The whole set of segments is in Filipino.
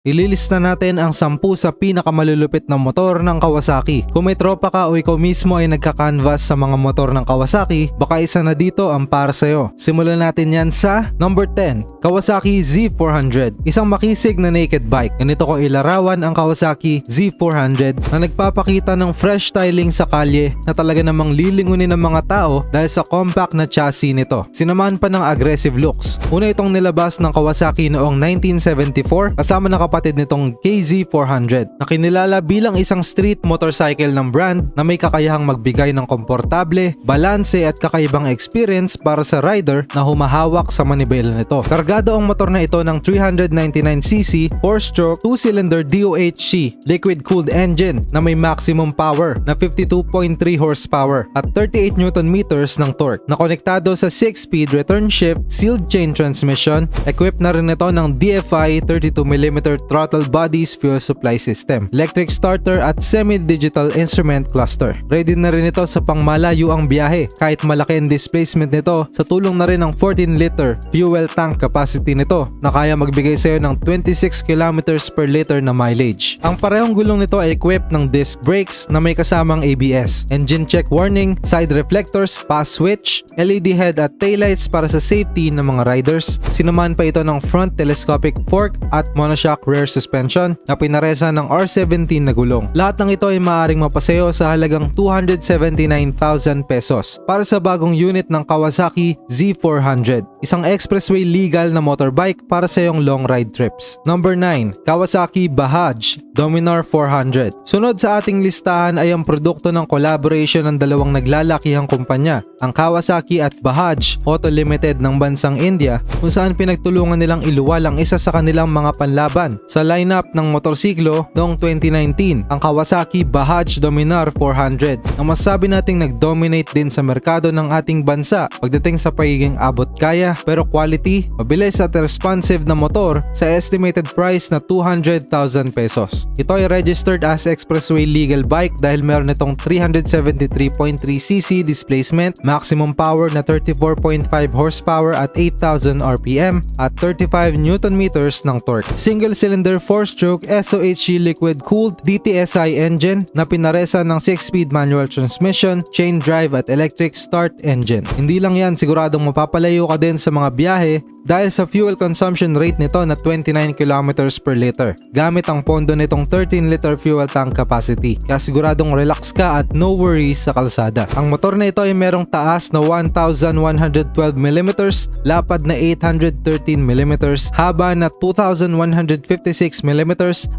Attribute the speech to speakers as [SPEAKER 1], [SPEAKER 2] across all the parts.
[SPEAKER 1] Ililista natin ang 10 sa pinakamalulupit na motor ng Kawasaki. Kung may tropa ka o ikaw mismo ay nagka-canvas sa mga motor ng Kawasaki, baka isa na dito ang para sa'yo. Simulan natin yan sa number 10, Kawasaki Z400. Isang makisig na naked bike. Ganito ko ilarawan ang Kawasaki Z400 na nagpapakita ng fresh styling sa kalye na talaga namang lilingunin ng mga tao dahil sa compact na chassis nito. Sinamahan pa ng aggressive looks. Una itong nilabas ng Kawasaki noong 1974 kasama ng kapatid nitong KZ400 na kinilala bilang isang street motorcycle ng brand na may kakayahang magbigay ng komportable, balanse at kakaibang experience para sa rider na humahawak sa manibela nito. Kargado ang motor na ito ng 399cc 4-stroke 2-cylinder DOHC liquid-cooled engine na may maximum power na 52.3 horsepower at 38 Nm ng torque na konektado sa 6-speed return shift sealed chain transmission. Equipped na rin ito ng DFI 32mm throttle bodies fuel supply system, electric starter at semi-digital instrument cluster. Ready na rin ito sa pangmalayo ang biyahe kahit malaki ang displacement nito sa tulong na rin ng 14-liter fuel tank capacity nito na kaya magbigay sa iyo ng 26 km per liter na mileage. Ang parehong gulong nito ay equipped ng disc brakes na may kasamang ABS, engine check warning, side reflectors, pass switch, LED head at taillights para sa safety ng mga riders. Sinamahan pa ito ng front telescopic fork at monoshock rear suspension na pinaresa ng R17 na gulong. Lahat ng ito ay maaaring mapasayo sa halagang 279,000 pesos para sa bagong unit ng Kawasaki Z400. Isang expressway legal na motorbike para sa iyong long ride trips. Number 9, Kawasaki Bajaj Dominar 400. Sunod sa ating listahan ay ang produkto ng collaboration ng dalawang naglalakihang kumpanya, ang Kawasaki at Bajaj Auto Limited ng bansang India, kung saan pinagtulungan nilang iluwal ang isa sa kanilang mga panlaban sa lineup ng motorsiklo noong 2019, ang Kawasaki Bajaj Dominar 400, na masabi nating nag-dominate din sa merkado ng ating bansa pagdating sa pagiging abot kaya pero quality, mabilis at responsive na motor sa estimated price na 200,000 pesos. Ito ay registered as expressway legal bike dahil meron itong 373.3cc displacement, maximum power na 34.5 horsepower at 8,000 RPM at 35 Nm ng torque. Single cylinder 4-stroke SOHC liquid-cooled DTSI engine na pinaresa ng 6-speed manual transmission, chain drive at electric start engine. Hindi lang yan, siguradong mapapalayo ka din sa mga biyahe dahil sa fuel consumption rate nito na 29 km per liter gamit ang pondo nitong 13-liter fuel tank capacity, kaya siguradong relax ka at no worries sa kalsada. Ang motor na ito ay merong taas na 1,112mm, lapad na 813mm, haba na 2,156mm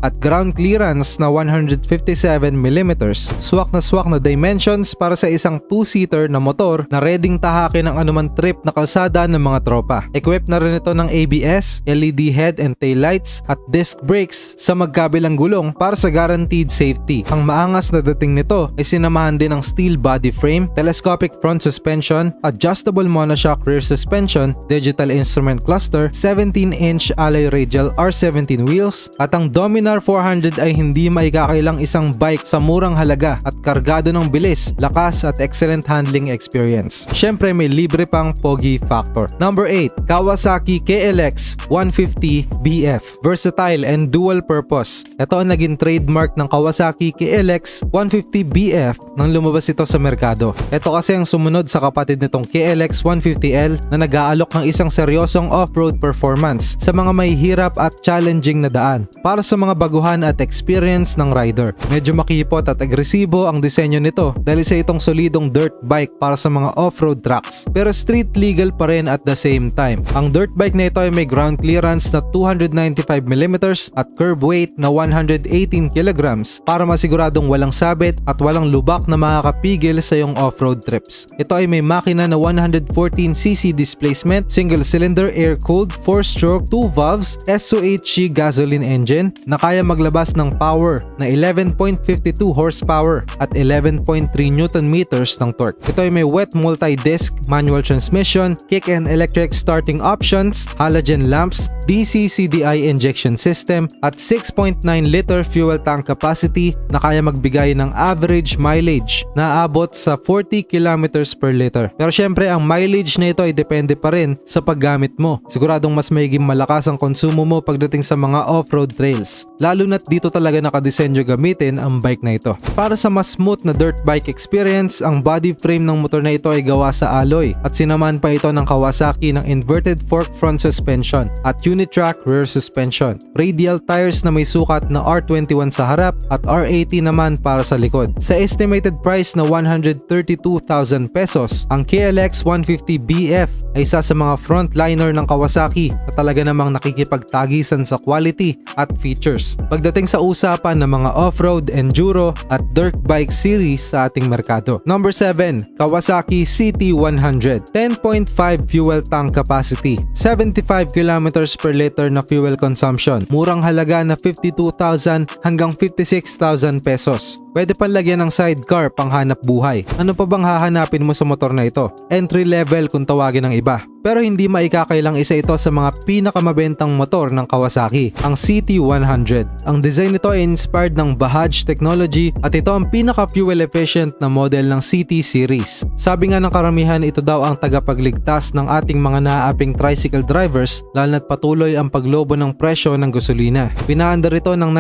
[SPEAKER 1] at ground clearance na 157mm. Swak na dimensions para sa isang 2-seater na motor na readyng tahakin ang anuman trip na kalsada ng mga tropa. Equipped na rin ito ng ABS, LED head and tail lights at disc brakes sa magkabilang gulong para sa guaranteed safety. Ang maangas na dating nito ay sinamahan din ng steel body frame, telescopic front suspension, adjustable monoshock rear suspension, digital instrument cluster, 17-inch alloy radial R17 wheels, at ang Dominar 400 ay hindi maikakailang isang bike sa murang halaga at kargado ng bilis, lakas at excellent handling experience. Syempre may libre pang pogi factor. Number 8, Kawasaki KLX 150BF. Versatile and dual purpose. Ito ang naging trademark ng Kawasaki KLX 150BF nang lumabas ito sa merkado. Ito kasi ang sumunod sa kapatid nitong KLX 150L na nag-aalok ng isang seryosong off-road performance sa mga may hirap at challenging na daan para sa mga baguhan at experience ng rider. Medyo makipot at agresibo ang disenyo nito dahil sa itong solidong dirt bike para sa mga off-road tracks, pero street legal pa rin at the same time. Ang dirt bike na ito ay may ground clearance na 295mm at curb weight na 118 kg para masiguradong walang sabit at walang lubak na makakapigil sa iyong off-road trips. Ito ay may makina na 114cc displacement, single cylinder air-cooled 4-stroke 2 valves SOHC gasoline engine na kaya maglabas ng power na 11.52 horsepower at 11.3 Nm ng torque. Ito ay may wet multi-disc manual transmission, kick and electric starting options, halogen lamps, DC CDI injection system at 6.9 liter fuel tank capacity na kaya magbigay ng average mileage na aabot sa 40 kilometers per liter. Pero syempre ang mileage na ito ay depende pa rin sa paggamit mo. Siguradong mas magiging malakas ang konsumo mo pagdating sa mga off-road trails. Lalo na't dito talaga nakadesenyo gamitin ang bike na ito. Para sa mas smooth na dirt bike experience, ang body frame ng motor na ito ay gawa sa alloy at sinamahan pa ito ng Kawasaki ng inverted fork front suspension at Unitrack rear suspension. Radial tires na may sukat na R21 sa harap at R80 naman para sa likod. Sa estimated price na 132,000 pesos, ang KLX 150BF ay isa sa mga frontliner ng Kawasaki na talaga namang nakikipagtagisan sa quality at features. Pagdating sa usapan ng mga off-road, enduro at dirt bike series sa ating merkado. Number 7, Kawasaki CT100. 10.5 fuel tank capacity, 75 kilometers per liter na fuel consumption. Murang halaga na 52,000 hanggang 56,000 pesos. Pwede pa lagyan ng sidecar pang hanap buhay. Ano pa bang hahanapin mo sa motor na ito? Entry level kung tawagin ng iba. Pero hindi maikakailang isa ito sa mga pinakamabentang motor ng Kawasaki, ang CT100. Ang design nito ay inspired ng Bajaj technology at ito ang pinaka-fuel efficient na model ng CT series. Sabi nga ng karamihan, ito daw ang tagapagligtas ng ating mga naaaping tricycle drivers lalo na't patuloy ang paglobo ng presyo ng gasolina. Pinaandar ito ng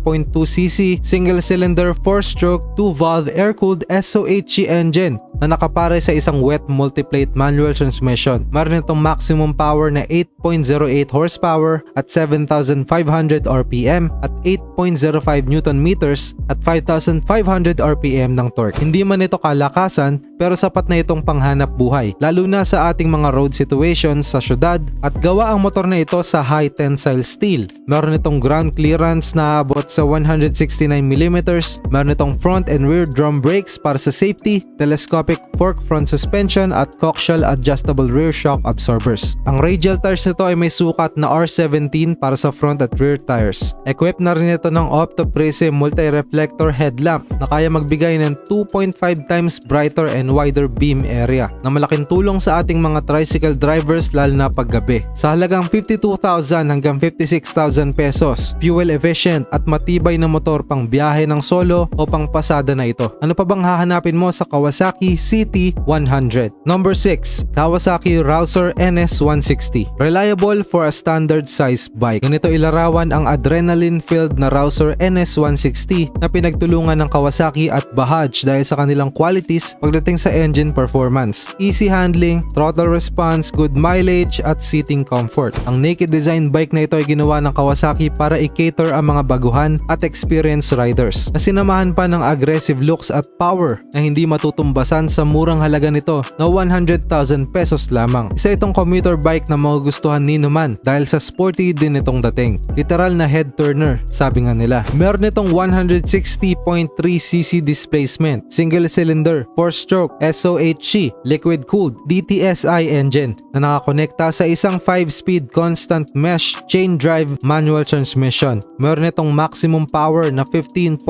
[SPEAKER 1] 99.2cc single-cylinder 4-stroke 2-valve air-cooled SOHC engine na nakapare sa isang wet multiplate manual transmission. Meron itong maximum power na 8.08 horsepower at 7,500 RPM at 8.05 Newton meters at 5,500 RPM ng torque. Hindi man ito kalakasan pero sapat na itong panghanap buhay, lalo na sa ating mga road situations sa syudad at gawa ang motor na ito sa high tensile steel. Meron itong ground clearance na abot sa 169mm, meron itong front and rear drum brakes para sa safety, telescopic fork front suspension at coaxial adjustable rear shock absorbers. Ang radial tires nito ay may sukat na R17 para sa front at rear tires. Equipped na rin ito ng Opto-Prism multi-reflector headlamp na kaya magbigay ng 2.5 times brighter and wider beam area na malaking tulong sa ating mga tricycle drivers lalo na paggabi. Sa halagang 52,000 hanggang 56,000 pesos, fuel efficient at matibay na motor pang biyahe ng solo o pang pasada na ito. Ano pa bang hahanapin mo sa Kawasaki CT100? Number 6, Kawasaki Rouser NS160. Reliable for a standard size bike. Ganito ilarawan ang adrenaline-filled na Rouser NS160 na pinagtulungan ng Kawasaki at Bajaj dahil sa kanilang qualities pagdating sa engine performance, easy handling, throttle response, good mileage at seating comfort. Ang naked design bike na ito ay ginawa ng Kawasaki para i-cater ang mga baguhan at experienced riders na sinamahan pa ng aggressive looks at power na hindi matutumbasan sa murang halaga nito na 100,000 pesos lamang. Isa itong commuter bike na magugustuhan ni naman dahil sa sporty din itong dating. Literal na head turner, sabi nga nila. Meron itong 160.3cc displacement, single cylinder, 4-stroke, SOHC, liquid cooled, DTSI engine na nakakonekta sa isang 5-speed constant mesh chain drive manual transmission. Meron itong maximum power na 15.2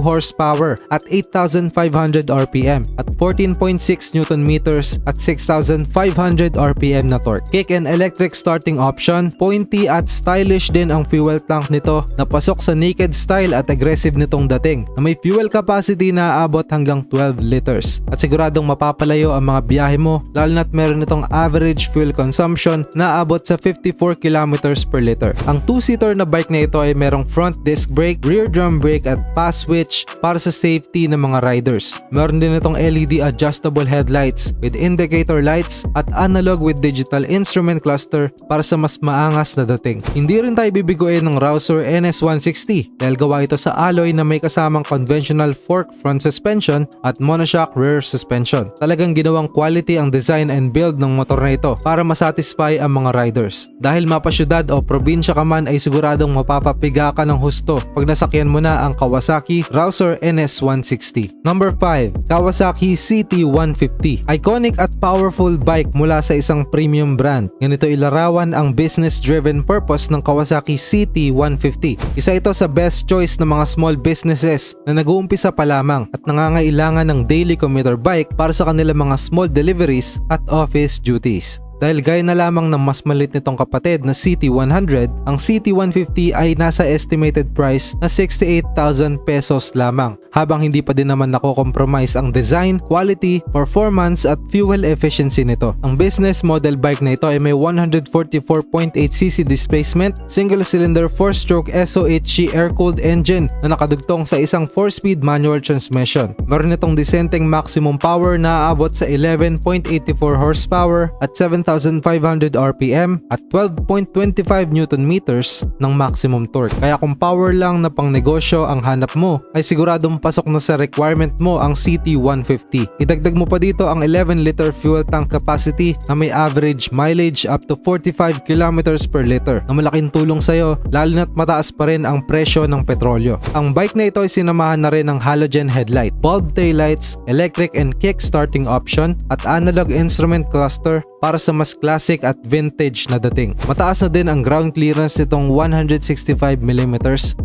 [SPEAKER 1] horsepower at 8,500 RPM at 14.6 Newton meters at 6,500 RPM na torque. Kick and electric starting option, pointy at stylish din ang fuel tank nito na pasok sa naked style at aggressive nitong dating na may fuel capacity na aabot hanggang 12 liters. At siguradong mapapalayo ang mga biyahe mo lalo na't meron itong average fuel consumption na aabot sa 54 kilometers per liter. Ang 2-seater na bike na ito ay merong front disc brake, rear drum brake at pass switch para sa safety ng mga riders. Meron din itong LED adjustable headlights with indicator lights at analog with digital instrument cluster para sa mas maangas na dating. Hindi rin tayo bibiguin ng Rouser NS160 dahil gawa ito sa alloy na may kasamang conventional fork front suspension at monoshock rear suspension. Talagang ginawang quality ang design and build ng motor na ito para masatisfy ang mga riders. Dahil mapasyudad o probinsya ka man ay siguradong mapapapiga ka ng husto pag nasakyan mo na ang Kawasaki Rouser NS160. Number 5, Kawasaki CT150. Iconic at powerful bike mula sa isang premium brand. Ganito ilarawan ang business-driven purpose ng Kawasaki CT150. Isa ito sa best choice ng mga small businesses na nag-uumpisa pa lamang at nangangailangan ng daily commuter bike para sa kanilang mga small deliveries at office duties. dahil gaya na lamang ng mas maliit nitong kapatid na CT100, ang CT150 ay nasa estimated price na 68,000 pesos lamang, habang hindi pa din naman nako-compromise ang design, quality, performance at fuel efficiency nito. Ang business model bike na ito ay may 144.8cc displacement, single cylinder 4-stroke SOHC air-cooled engine na nakadugtong sa isang 4-speed manual transmission. Meron itong disenteng maximum power na aabot sa 11.84 horsepower at 7,500 RPM at 12.25 Newton meters ng maximum torque. Kaya kung power lang na pang negosyo ang hanap mo, ay siguradong pasok na sa requirement mo ang CT150. Idagdag mo pa dito ang 11-liter fuel tank capacity na may average mileage up to 45 kilometers per liter na malaking tulong sa'yo lalo na't mataas pa rin ang presyo ng petrolyo. Ang bike na ito ay sinamahan na rin ng halogen headlight, bulb taillights, electric and kick starting option at analog instrument cluster para sa mas classic at vintage na dating. Mataas na din ang ground clearance nitong 165mm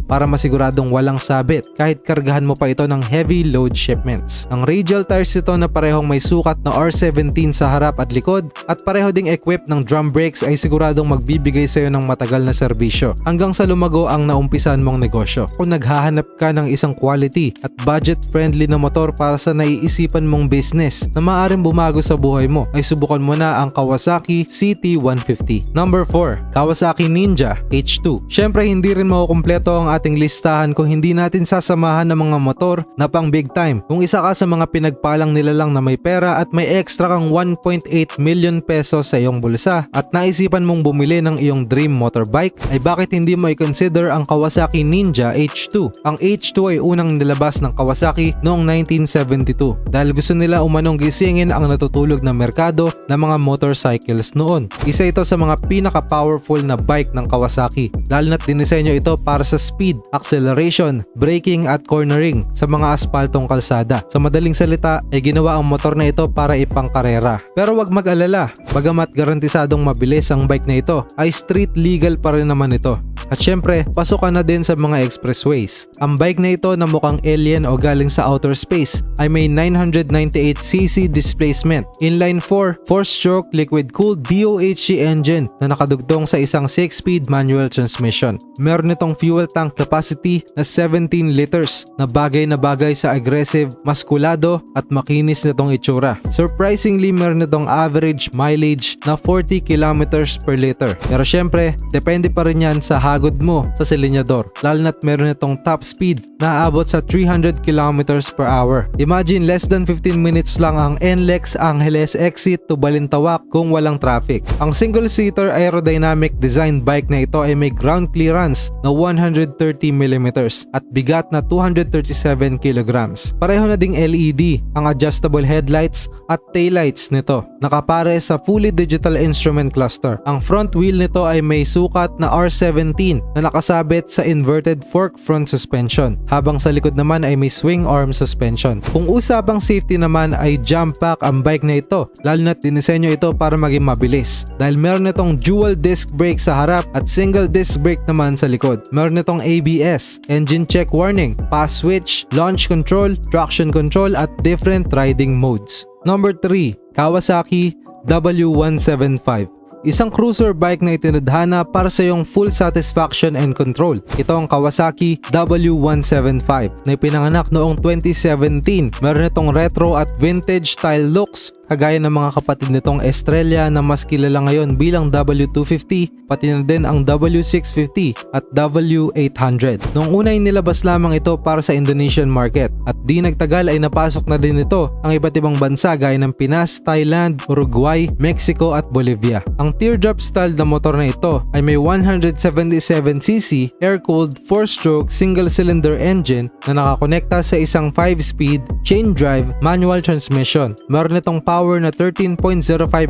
[SPEAKER 1] para masiguradong walang sabit kahit kargahan mo pa ito ng heavy load shipments. Ang radial tires nito na parehong may sukat na R17 sa harap at likod at pareho ding equipped ng drum brakes ay siguradong magbibigay sa iyo ng matagal na serbisyo hanggang sa lumago ang naumpisan mong negosyo. Kung naghahanap ka ng isang quality at budget friendly na motor para sa naiisipan mong business na maaaring bumago sa buhay mo, ay subukan mo na ang Kawasaki CT150. Number 4, Kawasaki Ninja H2. Syempre hindi rin makukumpleto ang ating listahan kung hindi natin sasamahan ng mga motor na pang big time. Kung isa ka sa mga pinagpalang nila lang na may pera at may extra kang 1.8 million pesos sa iyong bulsa at naisipan mong bumili ng iyong dream motorbike, ay bakit hindi mo i-consider ang Kawasaki Ninja H2? Ang H2 ay unang nilabas ng Kawasaki noong 1972 dahil gusto nila umanong gisingin ang natutulog na merkado ng mga motorcycles noon. Isa ito sa mga pinaka-powerful na bike ng Kawasaki, lalo na't dinisenyo ito para sa speed, acceleration, braking at cornering sa mga aspaltong kalsada. Sa madaling salita ay ginawa ang motor na ito para ipangkarera. Pero wag mag-alala, bagamat garantisadong mabilis ang bike na ito, ay street legal pa rin naman ito. At syempre, pasok ka na din sa mga expressways. Ang bike na ito na mukhang alien o galing sa outer space ay may 998cc displacement, inline 4, 4-stroke liquid-cooled DOHC engine na nakadugtong sa isang 6-speed manual transmission. Meron itong fuel tank capacity na 17 liters na bagay sa aggressive, maskulado at makinis nitong itsura. Surprisingly, meron itong average mileage na 40 kilometers per liter. Pero syempre, depende pa rin yan sa hagod mo sa silinyador, lalo na't meron itong top speed na aabot sa 300 kilometers per hour. Imagine less than 15 minutes lang ang NLEX Angeles exit to Balintawak kung walang traffic. Ang single-seater aerodynamic design bike na ito ay may ground clearance na 130mm at bigat na 237 kg. Pareho na ding LED ang adjustable headlights at taillights nito. Nakapare sa fully digital instrument cluster. Ang front wheel nito ay may sukat na R17 na nakasabit sa inverted fork front suspension, habang sa likod naman ay may swing arm suspension. Kung usapang safety naman ay jump pack ang bike na ito, lalo na't dinisenyo ito para maging mabilis dahil meron itong dual disc brake sa harap at single disc brake naman sa likod. Meron itong ABS, engine check warning, pass switch, launch control, traction control at different riding modes. Number 3, Kawasaki W175. Isang cruiser bike na itinadhana para sa iyong full satisfaction and control. Ito ang Kawasaki W175 na ipinanganak noong 2017. Meron itong retro at vintage style looks kagaya ng mga kapatid nitong Estrella na mas kilala ngayon bilang W250, pati na din ang W650 at W800. Noong una ay nilabas lamang ito para sa Indonesian market at di nagtagal ay napasok na din ito ang iba't ibang bansa gaya ng Pinas, Thailand, Uruguay, Mexico at Bolivia. Ang teardrop style na motor na ito ay may 177cc air-cooled 4-stroke single-cylinder engine na nakakonekta sa isang 5-speed chain drive manual transmission. Meron itong power na 13.05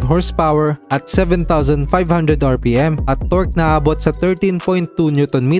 [SPEAKER 1] horsepower at 7,500 RPM at torque na abot sa 13.2 Nm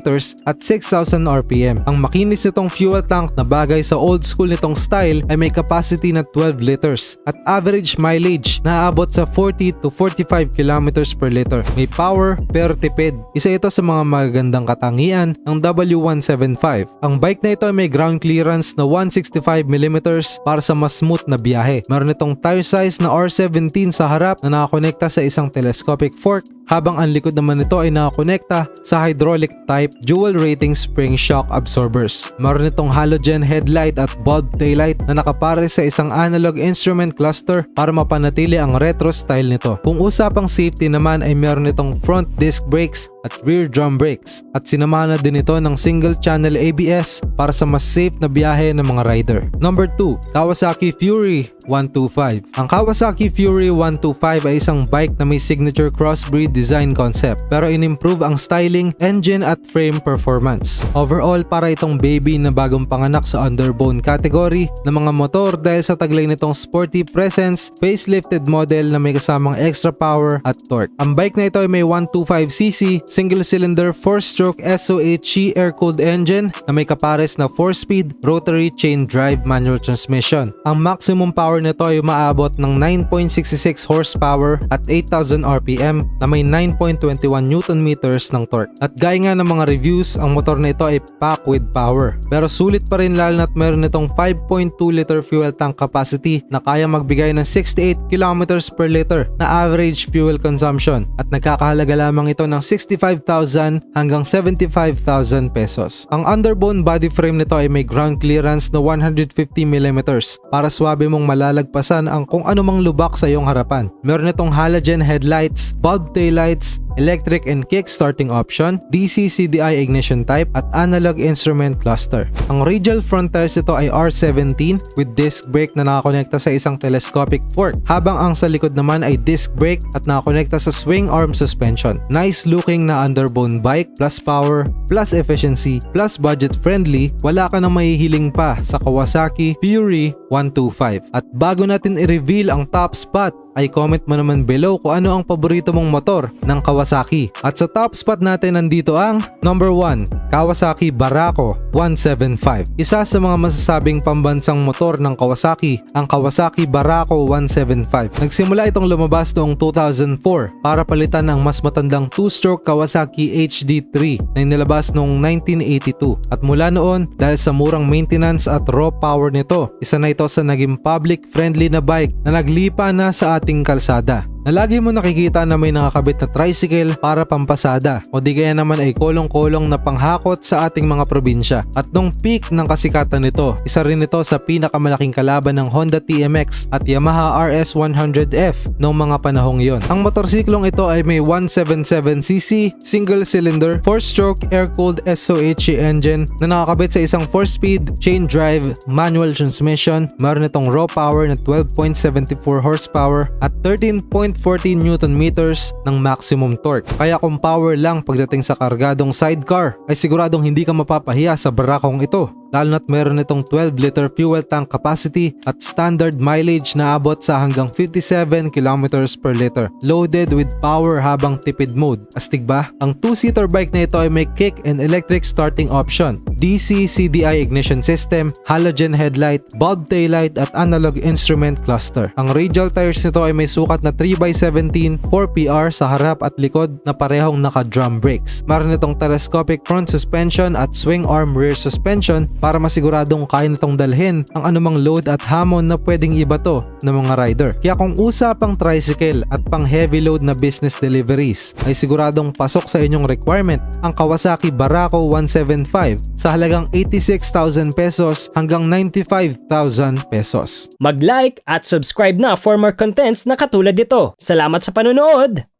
[SPEAKER 1] at 6,000 RPM. Ang makinis nitong fuel tank na bagay sa old school nitong style ay may capacity na 12 liters at average mileage na abot sa 40 to 45 km per liter. May power pero tipid. Isa ito sa mga magagandang katangian ng W175. Ang bike na ito ay may ground clearance na 165mm para sa mas smooth na biyahe. Meron itong tire oversized na R17 sa harap na nakakonekta sa isang telescopic fork, habang ang likod naman nito ay nakakonekta sa hydraulic type dual rating spring shock absorbers. Meron itong halogen headlight at bulb taillight na nakapare sa isang analog instrument cluster para mapanatili ang retro style nito. Kung usapang safety naman ay meron itong front disc brakes at rear drum brakes, at sinamahan na din ito ng single channel ABS para sa mas safe na biyahe ng mga rider. Number 2, Kawasaki Fury 125. Ang Kawasaki Fury 125 ay isang bike na may signature crossbreed design concept pero in-improve ang styling, engine at frame performance. Overall, para itong baby na bagong panganak sa underbone category ng mga motor dahil sa taglay nitong sporty presence, facelifted model na may kasamang extra power at torque. Ang bike na ito ay may 125cc single cylinder 4-stroke SOHC air-cooled engine na may kapares na 4-speed rotary chain drive manual transmission. Ang maximum power nito ay umaabot ng 9.66 horsepower at 8,000 RPM na may 9.21 Newton meters ng torque. At gaya nga ng mga reviews, ang motor na ito ay packed with power. Pero sulit pa rin lalo na't meron itong 5.2 liter fuel tank capacity na kaya magbigay ng 68 kilometers per liter na average fuel consumption, at nagkakahalaga lamang ito ng 65,000 hanggang 75,000 pesos. Ang underbone body frame nito ay may ground clearance na 150mm para swabe mong malalagpasan ang kung anumang lubak sa iyong harapan. Meron itong halogen headlights, bulb taillights, electric and kick starting option, DC CDI ignition type at analog instrument cluster. Ang radial front tires nito ay R17 with disc brake na nakakonekta sa isang telescopic fork, habang ang sa likod naman ay disc brake at nakakonekta sa swing arm suspension. Nice looking na underbone bike, plus power, plus efficiency, plus budget friendly. Wala ka nang mahihiling pa sa Kawasaki Fury 125. At bago natin i-reveal ang top spot, ay comment mo naman below kung ano ang paborito mong motor ng Kawasaki. At sa top spot natin nandito ang number 1, Kawasaki Barako 175. Isa sa mga masasabing pambansang motor ng Kawasaki, ang Kawasaki Barako 175. Nagsimula itong lumabas noong 2004 para palitan ang mas matandang 2-stroke Kawasaki HD3 na inilabas noong 1982. At mula noon, dahil sa murang maintenance at raw power nito, isa na ito sa naging public-friendly na bike na naglipa na sa ating kalsada, na lagi mo nakikita na may nakakabit na tricycle para pampasada o di kaya naman ay kolong-kolong na panghakot sa ating mga probinsya. At nung peak ng kasikatan nito, isa rin ito sa pinakamalaking kalaban ng Honda TMX at Yamaha RS100F noong mga panahong yon. Ang motorsiklong ito ay may 177cc single cylinder 4-stroke air-cooled SOHC engine na nakakabit sa isang 4-speed chain drive manual transmission. Meron itong raw power na 12.74 horsepower at 13.14 Newton meters ng maximum torque. Kaya kung power lang pagdating sa kargadong sidecar, ay siguradong hindi ka mapapahiya sa Barakong ito. Lalo na't meron itong 12 liter fuel tank capacity at standard mileage na abot sa hanggang 57 kilometers per liter. Loaded with power habang tipid mode. Astig ba? Ang 2-seater bike na ito ay may kick and electric starting option, DC CDI ignition system, halogen headlight, bulb taillight at analog instrument cluster. Ang radial tires nito ay may sukat na 3x17 4PR sa harap at likod na parehong naka-drum brakes. Meron itong telescopic front suspension at swing arm rear suspension para masiguradong kaya nitong dalhin ang anumang load at hamon na pwedeng ibato ng mga rider. Kaya kung usapang tricycle at pang heavy load na business deliveries, ay siguradong pasok sa inyong requirement ang Kawasaki Barako 175 sa halagang 86,000 pesos hanggang 95,000 pesos.
[SPEAKER 2] Mag-like at subscribe na for more contents na katulad nito. Salamat sa panonood!